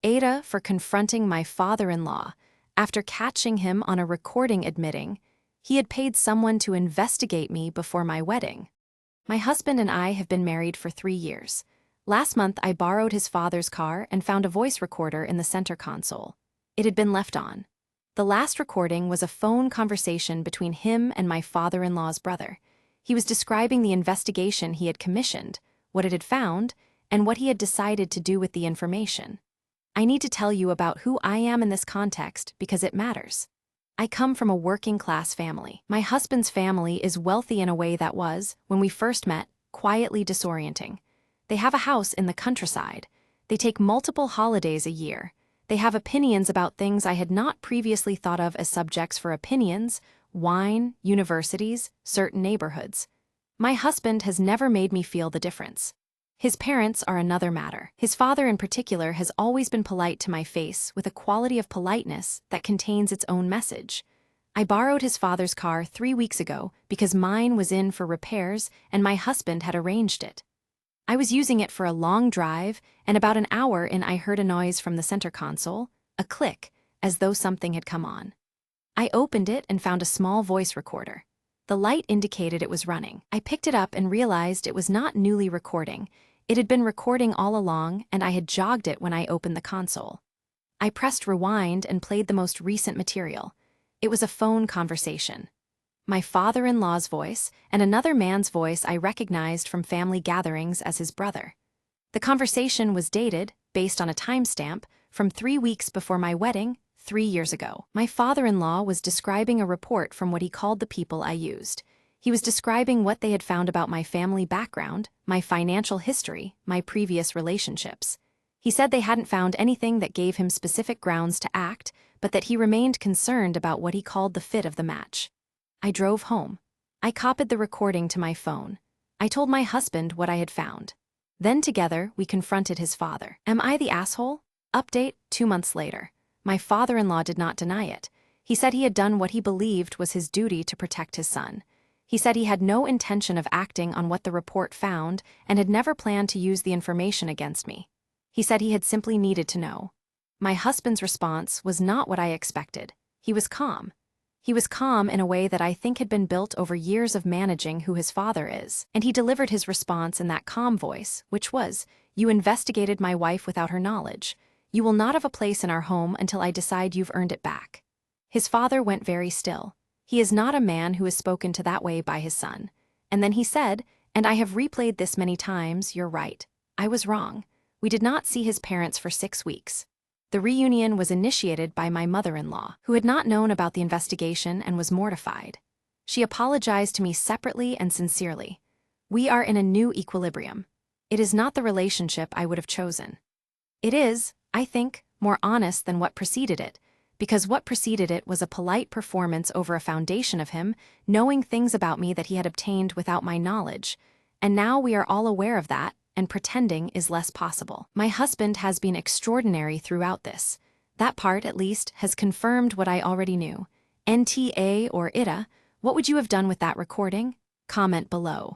AITA for confronting my father-in-law after catching him on a recording admitting he had paid someone to investigate me before my wedding. My husband and I have been married for 3 years. Last month, I borrowed his father's car and found a voice recorder in the center console. It had been left on. The last recording was a phone conversation between him and my father-in-law's brother. He was describing the investigation he had commissioned, what it had found, and what he had decided to do with the information. I need to tell you about who I am in this context because it matters. I come from a working-class family. My husband's family is wealthy in a way that was, when we first met, quietly disorienting. They have a house in the countryside. They take multiple holidays a year. They have opinions about things I had not previously thought of as subjects for opinions: wine, universities, certain neighborhoods. My husband has never made me feel the difference. His parents are another matter. His father in particular has always been polite to my face with a quality of politeness that contains its own message. I borrowed his father's car 3 weeks ago because mine was in for repairs and my husband had arranged it. I was using it for a long drive, and about an hour in I heard a noise from the center console, a click, as though something had come on. I opened it and found a small voice recorder. The light indicated it was running. I picked it up and realized it was not newly recording. It had been recording all along, and I had jogged it when I opened the console. I pressed rewind and played the most recent material. It was a phone conversation. My father-in-law's voice and another man's voice I recognized from family gatherings as his brother. The conversation was dated, based on a timestamp, from 3 weeks before my wedding, 3 years ago. My father-in-law was describing a report from what he called the people I used. He was describing what they had found about my family background, my financial history, my previous relationships. He said they hadn't found anything that gave him specific grounds to act, but that he remained concerned about what he called the fit of the match. I drove home. I copied the recording to my phone. I told my husband what I had found. Then together, we confronted his father. Am I the asshole? Update, 2 months later. My father-in-law did not deny it. He said he had done what he believed was his duty to protect his son. He said he had no intention of acting on what the report found and had never planned to use the information against me. He said he had simply needed to know. My husband's response was not what I expected. He was calm. He was calm in a way that I think had been built over years of managing who his father is, and he delivered his response in that calm voice, which was, "You investigated my wife without her knowledge. You will not have a place in our home until I decide you've earned it back." His father went very still. He is not a man who is spoken to that way by his son. And then he said, and I have replayed this many times, "You're right. I was wrong." We did not see his parents for 6 weeks. The reunion was initiated by my mother-in-law, who had not known about the investigation and was mortified. She apologized to me separately and sincerely. We are in a new equilibrium. It is not the relationship I would have chosen. It is, I think, more honest than what preceded it, because what preceded it was a polite performance over a foundation of him knowing things about me that he had obtained without my knowledge, and now we are all aware of that, and pretending is less possible. My husband has been extraordinary throughout this. That part, at least, has confirmed what I already knew. NTA or ITA, what would you have done with that recording? Comment below.